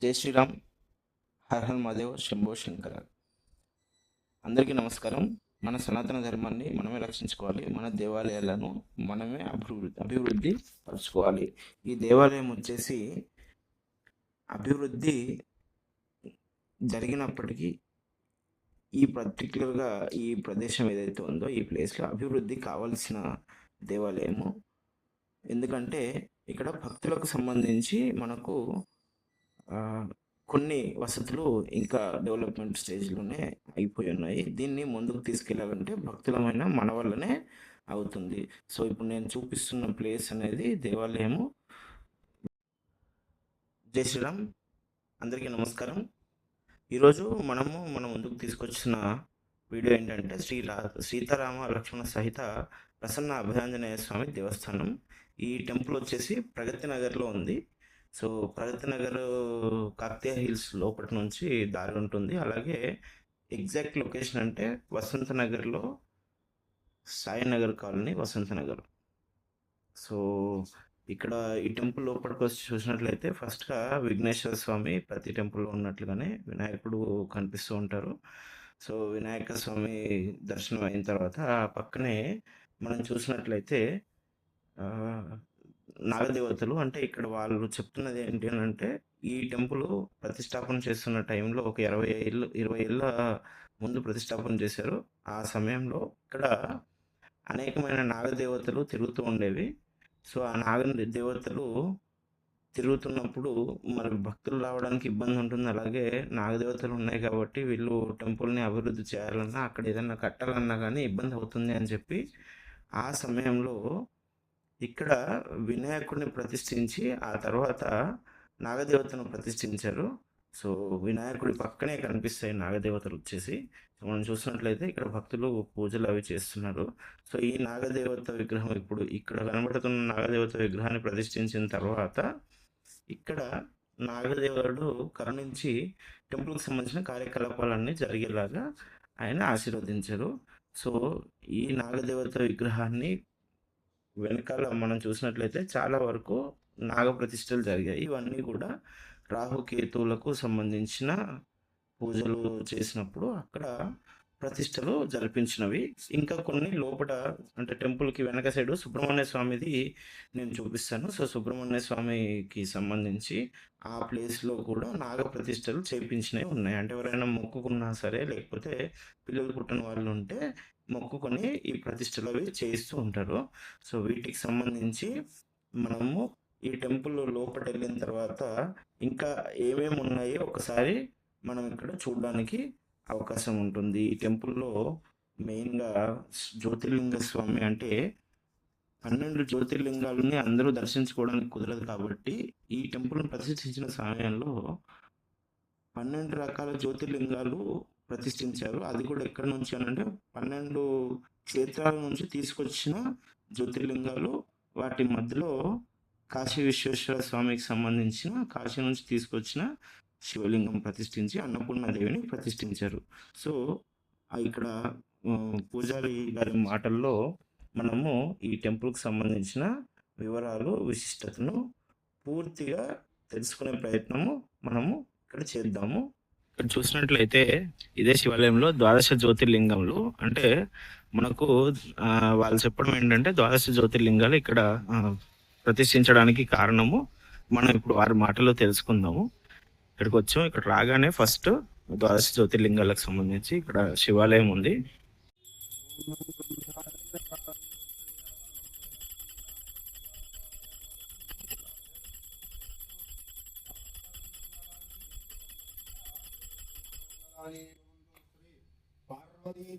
జై శ్రీరామ్. హర్ హర్ మహాదేవ్, శంభో శంకర. అందరికీ నమస్కారం. మన సనాతన ధర్మాన్ని మనమే రక్షించుకోవాలి. మన దేవాలయాలను మనమే అభివృద్ధి పరచుకోవాలి. ఈ దేవాలయం వచ్చేసి అభివృద్ధి జరిగినప్పటికీ పర్టికులర్గా ఈ ప్రదేశం ఏదైతే ఉందో ఈ ప్లేస్లో అభివృద్ధి కావాల్సిన దేవాలయము. ఎందుకంటే ఇక్కడ భక్తులకు సంబంధించి మనకు కొన్ని వసతులు ఇంకా డెవలప్మెంట్ స్టేజ్లోనే అయిపోయి ఉన్నాయి. దీన్ని ముందుకు తీసుకెళ్ళాలంటే భక్తులమైన మన వల్లనే అవుతుంది. సో ఇప్పుడు నేను చూపిస్తున్న ప్లేస్ అనేది దేవాలయము. జై శ్రీరామ్. అందరికీ నమస్కారం. ఈరోజు మన ముందుకు తీసుకొచ్చిన వీడియో ఏంటంటే సీతారామ లక్ష్మణ సహిత ప్రసన్న అభయాంజనేయ స్వామి దేవస్థానం. ఈ టెంపుల్ వచ్చేసి ప్రగతి నగర్లో ఉంది. సో ప్రగతి నగర్ కాకతీయ హిల్స్ లోపటి నుంచి దారి ఉంటుంది. అలాగే ఎగ్జాక్ట్ లొకేషన్ అంటే వసంత నగర్లో సాయినగర్ కాలనీ, వసంత నగర్. సో ఇక్కడ ఈ టెంపుల్ లోపలికి వచ్చి చూసినట్లయితే ఫస్ట్గా విఘ్నేశ్వర స్వామి ప్రతి టెంపుల్లో ఉన్నట్లుగానే వినాయకుడు కనిపిస్తూ ఉంటారు. సో వినాయక స్వామి దర్శనం అయిన తర్వాత పక్కనే మనం చూసినట్లయితే నాగదేవతలు, అంటే ఇక్కడ వాళ్ళు చెప్తున్నది ఏంటి అని అంటే ఈ టెంపుల్ ప్రతిష్టాపన చేస్తున్న టైంలో ఒక 20 ఏళ్ళ ముందు ప్రతిష్టాపన చేశారు. ఆ సమయంలో ఇక్కడ అనేకమైన నాగదేవతలు తిరుగుతూ ఉండేవి. సో ఆ దేవతలు తిరుగుతున్నప్పుడు మరి భక్తులు రావడానికి ఇబ్బంది ఉంటుంది. అలాగే నాగదేవతలు ఉన్నాయి కాబట్టి వీళ్ళు టెంపుల్ని అభివృద్ధి చేయాలన్నా అక్కడ ఏదైనా కట్టాలన్నా కానీ ఇబ్బంది అవుతుంది అని చెప్పి ఆ సమయంలో ఇక్కడ వినాయకుడిని ప్రతిష్ఠించి ఆ తర్వాత నాగదేవతను ప్రతిష్ఠించారు. సో వినాయకుడి పక్కనే కనిపిస్తాయి నాగదేవతలు వచ్చేసి. మనం చూసినట్లయితే ఇక్కడ భక్తులు పూజలు అవి చేస్తున్నారు. సో ఈ నాగదేవత విగ్రహం ఇప్పుడు ఇక్కడ కనబడుతున్న నాగదేవత విగ్రహాన్ని ప్రతిష్ఠించిన తర్వాత ఇక్కడ నాగదేవుడు కరుణించి టెంపుల్కి సంబంధించిన కార్యకలాపాలన్నీ జరిగేలాగా ఆయన ఆశీర్వదించారు. సో ఈ నాగదేవత విగ్రహాన్ని వెనకాల మనం చూసినట్లయితే చాలా వరకు నాగప్రతిష్టలు జరిగాయి. ఇవన్నీ కూడా రాహుకేతువులకు సంబంధించిన పూజలు చేసినప్పుడు అక్కడ ప్రతిష్టలు జరిపించినవి. ఇంకా కొన్ని లోపల అంటే టెంపుల్కి వెనక సైడు సుబ్రహ్మణ్య స్వామిది నేను చూపిస్తాను. సో సుబ్రహ్మణ్య స్వామికి సంబంధించి ఆ ప్లేస్లో కూడా నాగ ప్రతిష్టలు చేయించినవి ఉన్నాయి. అంటే ఎవరైనా మొక్కుకున్నా సరే, లేకపోతే పిల్లలు పుట్టిన వాళ్ళు ఉంటే మొక్కుకొని ఈ ప్రతిష్టలు అవి చేయిస్తూ ఉంటారు. సో వీటికి సంబంధించి మనము ఈ టెంపుల్ లోపల వెళ్ళిన తర్వాత ఇంకా ఏమేమి ఉన్నాయో ఒకసారి మనం ఇక్కడ చూడడానికి అవకాశం ఉంటుంది. ఈ టెంపుల్లో మెయిన్గా జ్యోతిర్లింగ స్వామి, అంటే 12 జ్యోతిర్లింగాలని అందరూ దర్శించుకోవడానికి కుదరదు కాబట్టి ఈ టెంపుల్ని ప్రతిష్ఠించిన సమయంలో 12 రకాల జ్యోతిర్లింగాలు ప్రతిష్ఠించారు. అది కూడా ఎక్కడి నుంచి అని అంటే 12 క్షేత్రాల నుంచి తీసుకొచ్చిన జ్యోతిర్లింగాలు. వాటి మధ్యలో కాశీ విశ్వేశ్వర స్వామికి సంబంధించిన కాశీ నుంచి తీసుకొచ్చిన శివలింగం ప్రతిష్ఠించి అన్నపూర్ణాదేవిని ప్రతిష్ఠించారు. సో ఇక్కడ పూజారి గారి మాటల్లో మనము ఈ టెంపుల్కి సంబంధించిన వివరాలు, విశిష్టతను పూర్తిగా తెలుసుకునే ప్రయత్నము మనము ఇక్కడ చేద్దాము. ఇక్కడ చూసినట్లయితే ఇదే శివాలయంలో 12 జ్యోతిర్లింగములు, అంటే మనకు వాళ్ళు చెప్పడం ఏంటంటే 12 జ్యోతిర్లింగాలు ఇక్కడ ప్రతిష్ఠించడానికి కారణము మనం ఇప్పుడు వారి మాటలో తెలుసుకుందాము. ఇక్కడికి వచ్చాం. ఇక్కడ రాగానే ఫస్ట్ 12 జ్యోతిర్లింగాలకు సంబంధించి ఇక్కడ శివాలయం ఉంది.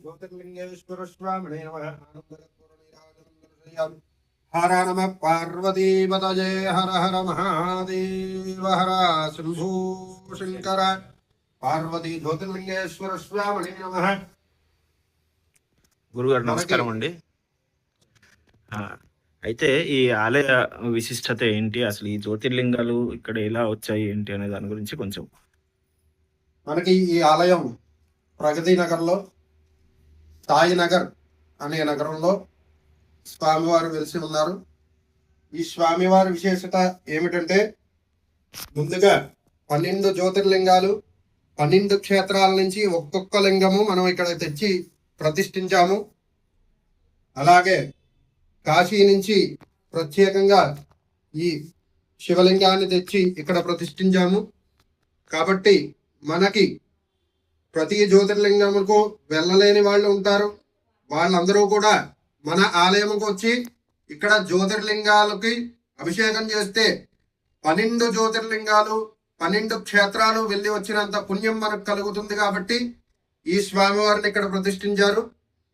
జ్యోతిర్లింగేశ్వర స్వామినే నమః. హర నమ పార్వతీపతయే హర హర మహాదేవ హర శంభో శంకర. పార్వతీ జ్యోతిర్లింగేశ్వర స్వామినే నమః. గురుగారు నమస్కారం అండి. అయితే ఈ ఆలయ విశిష్టత ఏంటి, అసలు ఈ జ్యోతిర్లింగాలు ఇక్కడ ఎలా వచ్చాయి ఏంటి అనే దాని గురించి కొంచెం. మనకి ఈ ఆలయం ప్రగతి నగర్లో సాయినగర్ అనే నగరంలో స్వామివారు వెలిసి ఉన్నారు. ఈ స్వామివారి విశేషత ఏమిటంటే ముందుగా 12 జ్యోతిర్లింగాలు 12 క్షేత్రాల నుంచి ఒక్కొక్క లింగము మనం ఇక్కడ తెచ్చి ప్రతిష్ఠించాము. అలాగే కాశీ నుంచి ప్రత్యేకంగా ఈ శివలింగాన్ని తెచ్చి ఇక్కడ ప్రతిష్ఠించాము. కాబట్టి మనకి ప్రతి జ్యోతిర్లింగముకు వెళ్ళలేని వాళ్ళు ఉంటారు. వాళ్ళందరూ కూడా మన ఆలయంకు వచ్చి ఇక్కడ జ్యోతిర్లింగాలకి అభిషేకం చేస్తే 12 జ్యోతిర్లింగాలు 12 క్షేత్రాలు వెళ్ళి వచ్చినంత పుణ్యం మనకు కలుగుతుంది. కాబట్టి ఈ స్వామివారిని ఇక్కడ ప్రతిష్ఠించారు.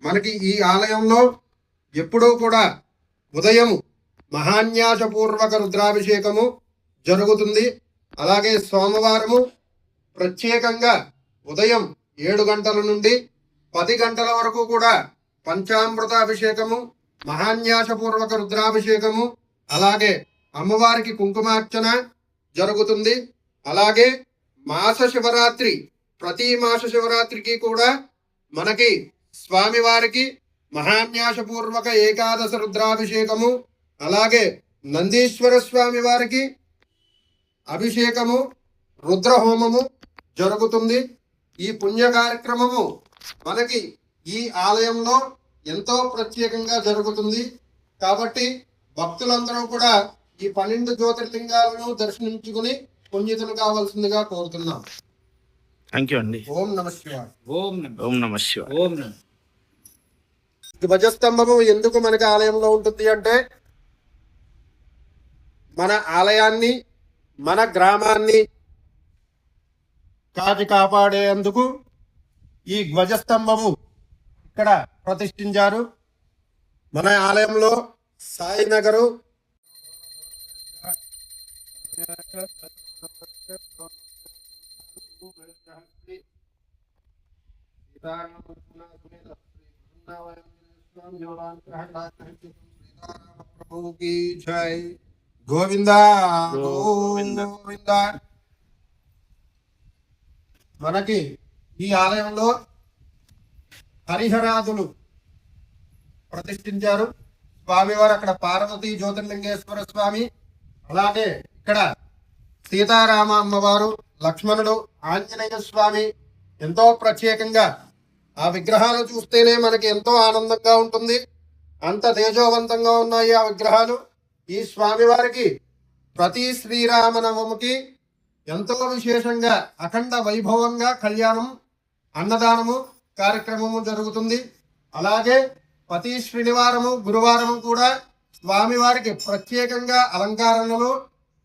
మనకి ఈ ఆలయంలో ఎప్పుడూ కూడా ఉదయం మహాన్యాసపూర్వక రుద్రాభిషేకము జరుగుతుంది. అలాగే సోమవారము ప్రత్యేకంగా ఉదయం 7 గంటల నుండి 10 గంటల వరకు కూడా పంచామృత అభిషేకము, మహాన్యాసపూర్వక రుద్రాభిషేకము, అలాగే అమ్మవారికి కుంకుమార్చన జరుగుతుంది. అలాగే మాస శివరాత్రి, ప్రతి మాస శివరాత్రికి కూడా మనకి స్వామివారికి మహాన్యాసపూర్వక ఏకాదశ రుద్రాభిషేకము, అలాగే నందీశ్వర స్వామి వారికి అభిషేకము, రుద్రహోమము జరుగుతుంది. ఈ పుణ్య కార్యక్రమము మనకి ఈ ఆలయంలో ఎంతో ప్రత్యేకంగా జరుగుతుంది. కాబట్టి భక్తులందరూ కూడా ఈ 12 జ్యోతిర్లింగాలను దర్శించుకుని పుణ్యతులు కావాల్సిందిగా కోరుతున్నాం. థ్యాంక్ యూ అండి. ఓం నమ శివాయ. ఓం నమ శివాయ. ధ్వజస్తంభము ఎందుకు మనకి ఆలయంలో ఉంటుంది అంటే, మన ఆలయాన్ని, మన గ్రామాన్ని కాపాడేందుకు ఈ ధ్వజస్తంభము ఇక్కడ ప్రతిష్ఠించారు. మన ఆలయంలో సాయినగరు గోవింద గోవింద. మనకి ఈ ఆలయంలో హరిహరాదులు ప్రతిష్ఠించారు. స్వామివారు అక్కడ పార్వతీ జ్యోతిర్లింగేశ్వర స్వామి, అలాగే ఇక్కడ సీతారామ అమ్మవారు, లక్ష్మణుడు, ఆంజనేయ స్వామి ఎంతో ప్రత్యేకంగా. ఆ విగ్రహాలు చూస్తేనే మనకి ఎంతో ఆనందంగా ఉంటుంది. అంత తేజోవంతంగా ఉన్నాయి ఆ విగ్రహాలు. ఈ స్వామివారికి ప్రతి శ్రీరామనవమికి ఎంతో విశేషంగా అఖండ వైభవంగా కళ్యాణం, అన్నదానము కార్యక్రమము జరుగుతుంది. అలాగే ప్రతి శనివారము, గురువారము కూడా స్వామివారికి ప్రత్యేకంగా అలంకరణలు,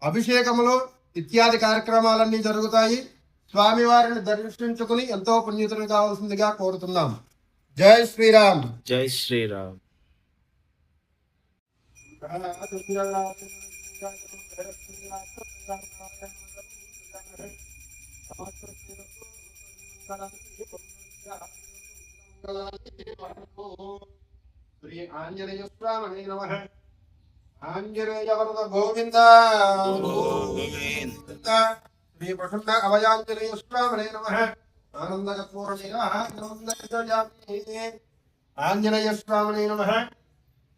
అభిషేకములు ఇత్యాది కార్యక్రమాలన్నీ జరుగుతాయి. స్వామివారిని దర్శించుకుని ఎంతో పుణ్యతులు కావాల్సిందిగా కోరుతున్నాం. జై శ్రీరామ్. జై శ్రీరామ్. శ్రీ ఆంజనేయ స్వామి నమః. ఆంజనేయ వరద గోవింద గోవింద. శ్రీ ప్రసన్న అభయాంజనేయ స్వామి నమః. ఆంజనేయ స్వామి నమః.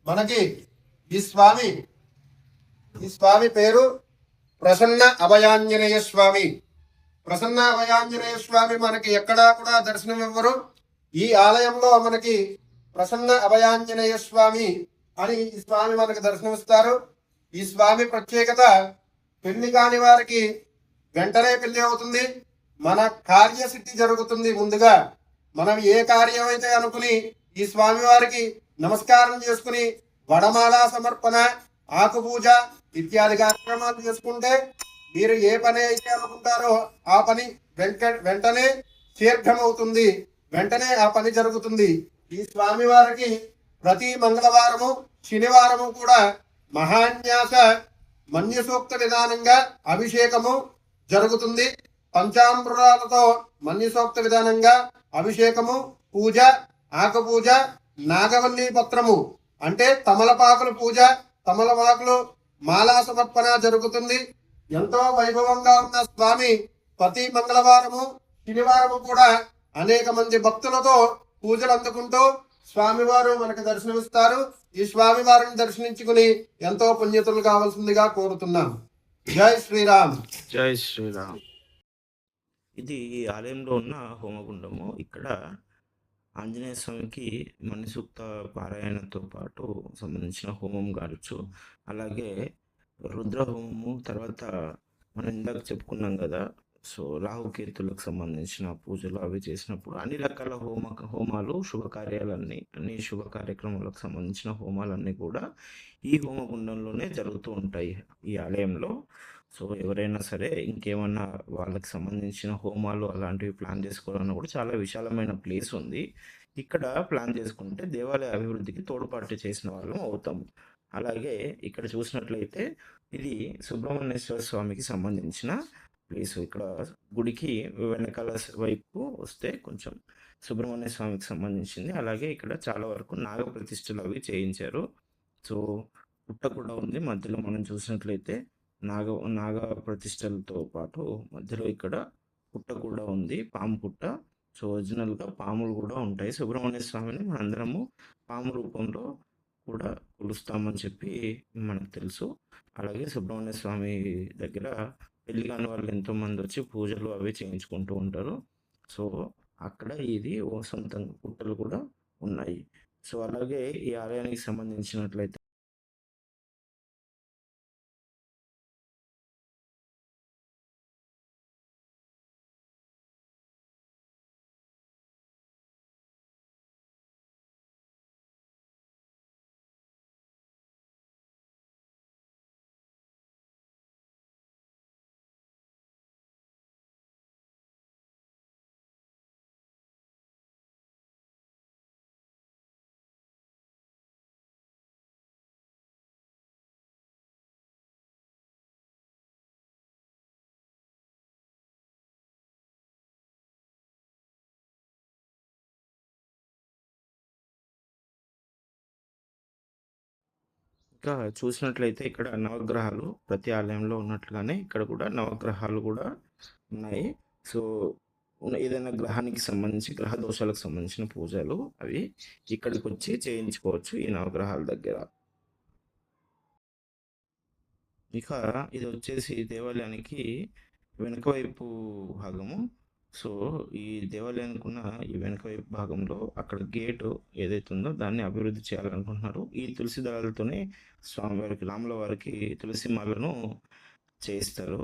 మనకి ఈ స్వామి పేరు ప్రసన్న అభయాంజనేయ స్వామి. ప్రసన్న అభయాంజనేయ స్వామి మనకి ఎక్కడా కూడా దర్శనం ఇవ్వరు. ఈ ఆలయంలో మనకి ప్రసన్న అభయాంజనేయ స్వామి అని ఈ స్వామి మనకు దర్శనమిస్తారు. ఈ స్వామి ప్రత్యేకత, పెళ్లి కాని వారికి వెంటనే పెళ్లి అవుతుంది. మన కార్యసిద్ధి జరుగుతుంది. ముందుగా మనం ఏ కార్యం అయితే అనుకుని ఈ స్వామి వారికి నమస్కారం చేసుకుని వడమాల సమర్పణ, ఆకు పూజ ఇత్యాది కార్యక్రమాలు చేసుకుంటే మీరు ఏ పని అయితే అనుకుంటారో ఆ పని వెంటనే శీఘ్రమవుతుంది. వెంటనే ఆ పని జరుగుతుంది. ఈ స్వామి వారికి ప్రతి మంగళవారము, శనివారము కూడా మహాన్యాస మన్యసూక్త విధానంగా అభిషేకము జరుగుతుంది. పంచామృతాలతో మన్యసూక్త విధానంగా అభిషేకము, పూజ, ఆకు పూజ, నాగవల్లి పత్రము అంటే తమలపాకుల పూజ, తమలపాకులు మాలా సమర్పణ జరుగుతుంది. ఎంతో వైభవంగా ఉన్న స్వామి ప్రతి మంగళవారము, శనివారము కూడా అనేక మంది భక్తులతో పూజలు అందుకుంటూ స్వామివారు మనకు దర్శనమిస్తారు. ఈ స్వామివారిని దర్శించుకుని ఎంతో పుణ్యతులు కావాల్సిందిగా కోరుతున్నాం. జై శ్రీరామ్. జై శ్రీరామ్. ఇది ఈ ఆలయంలో ఉన్న హోమగుండము. ఇక్కడ ఆంజనేయ స్వామికి మణిసూక్త పారాయణతో పాటు సంబంధించిన హోమం గావచ్చు. అలాగే రుద్ర హోమము, తర్వాత మనం ఇందాక చెప్పుకున్నాం గదా! సో, రాహుకేతువులకు సంబంధించిన పూజలు అవి చేసినప్పుడు అన్ని రకాల హోమాలు, అన్ని శుభ కార్యక్రమాలకు సంబంధించిన హోమాలన్నీ కూడా ఈ హోమగుండంలోనే జరుగుతూ ఉంటాయి ఈ ఆలయంలో. సో, ఎవరైనా సరే ఇంకేమన్నా వాళ్ళకి సంబంధించిన హోమాలు అలాంటివి ప్లాన్ చేసుకోవాలన్నా కూడా చాలా విశాలమైన ప్లేస్ ఉంది. ఇక్కడ ప్లాన్ చేసుకుంటే దేవాలయ అభివృద్ధికి తోడ్పాటు చేసిన వాళ్ళం అవుతాము. అలాగే ఇక్కడ చూసినట్లయితే ఇది సుబ్రహ్మణ్యేశ్వర స్వామికి సంబంధించిన ప్లేసు. ఇక్కడ గుడికి వెనకాల వైపు వస్తే కొంచెం సుబ్రహ్మణ్య స్వామికి సంబంధించింది. అలాగే ఇక్కడ చాలా వరకు నాగ ప్రతిష్ఠలు అవి చేయించారు. సో, పుట్ట కూడా ఉంది. మధ్యలో మనం చూసినట్లయితే నాగ నాగ ప్రతిష్టలతో పాటు మధ్యలో ఇక్కడ పుట్ట కూడా ఉంది. పాము పుట్ట. సో, ఒరిజినల్‌గా పాములు కూడా ఉంటాయి. సుబ్రహ్మణ్య స్వామిని మనందరము పాము రూపంలో కూడా కొలుస్తామని చెప్పి మనకు తెలుసు. అలాగే సుబ్రహ్మణ్య స్వామి దగ్గర పెళ్లి కాని వాళ్ళు ఎంతోమంది వచ్చి పూజలు అవి చేయించుకుంటూ ఉంటారు. సో, అక్కడ ఇది సొంతంగా పుట్టలు కూడా ఉన్నాయి. సో, అలాగే ఈ ఆలయానికి సంబంధించినట్లయితే ఇంకా చూసినట్లయితే ఇక్కడ నవగ్రహాలు ప్రతి ఆలయంలో ఉన్నట్లుగానే ఇక్కడ కూడా నవగ్రహాలు కూడా ఉన్నాయి. సో, ఏదైనా గ్రహానికి సంబంధించి గ్రహ దోషాలకు సంబంధించిన పూజలు అవి ఇక్కడికొచ్చి చేయించుకోవచ్చు ఈ నవగ్రహాల దగ్గర. ఇక ఇది వచ్చేసి దేవాలయానికి వెనుక వైపు భాగము. సో, ఈ దేవాలయానికి ఉన్న ఈ వెనుక వైపు భాగంలో అక్కడ గేటు ఏదైతే ఉందో దాన్ని అభివృద్ధి చేయాలనుకుంటున్నారు. ఈ తులసి దళాలతోనే స్వామివారికి, రాముల వారికి తులసి మాలను చేయిస్తారు.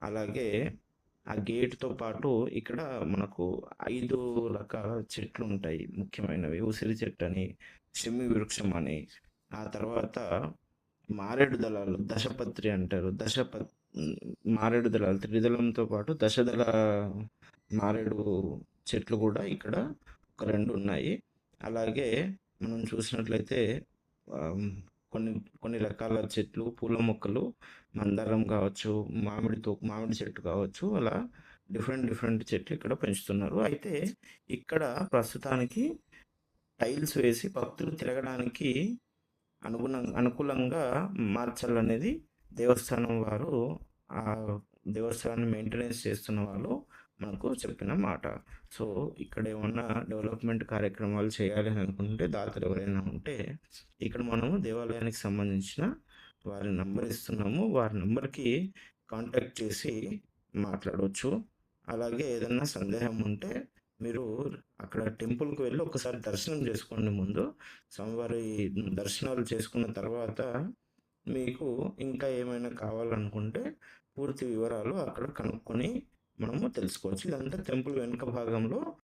అలాగే ఆ గేట్‌తో పాటు ఇక్కడ మనకు 5 రకాల చెట్లుంటాయి ముఖ్యమైనవి. ఉసిరి చెట్టని, షిమ్మి వృక్షం అని, ఆ తర్వాత మారేడు దళాలు, దశపత్రి అంటారు. మారేడు దళాలు త్రిదళంతో పాటు దశదళ మారేడు చెట్లు కూడా ఇక్కడ ఒక 2 ఉన్నాయి. అలాగే మనం చూసినట్లయితే ఆహ్, కొన్ని కొన్ని రకాల చెట్లు, పూల మొక్కలు, మందారం కావచ్చు, మామిడి చెట్టు కావచ్చు, అలా డిఫరెంట్ డిఫరెంట్ చెట్లు ఇక్కడ పెంచుతున్నారు. అయితే ఇక్కడ ప్రస్తుతానికి టైల్స్ వేసి భక్తులు తిరగడానికి అనుకూలంగా మార్చాలనేది దేవస్థానం వారు, ఆ దేవస్థానాన్ని మెయింటెనెన్స్ చేస్తున్న వాళ్ళు మనకు చెప్పిన మాట. సో, ఇక్కడ ఏమన్నా డెవలప్మెంట్ కార్యక్రమాలు చేయాలి అని అనుకుంటే దాతలు ఎవరైనా ఉంటే ఇక్కడ మనము దేవాలయానికి సంబంధించిన వారి నంబర్ ఇస్తున్నాము. వారి నంబర్కి కాంటాక్ట్ చేసి మాట్లాడవచ్చు. అలాగే ఏదన్నా సందేహం ఉంటే మీరు అక్కడ టెంపుల్కి వెళ్ళి ఒకసారి దర్శనం చేసుకోండి ముందు. స్వామివారి దర్శనాలు చేసుకున్న తర్వాత మీకు ఇంకా ఏమైనా కావాలనుకుంటే పూర్తి వివరాలు అక్కడ కనుక్కొని మనము తెలుసుకోవచ్చు. ఇదంతా టెంపుల్ వెనుక భాగంలో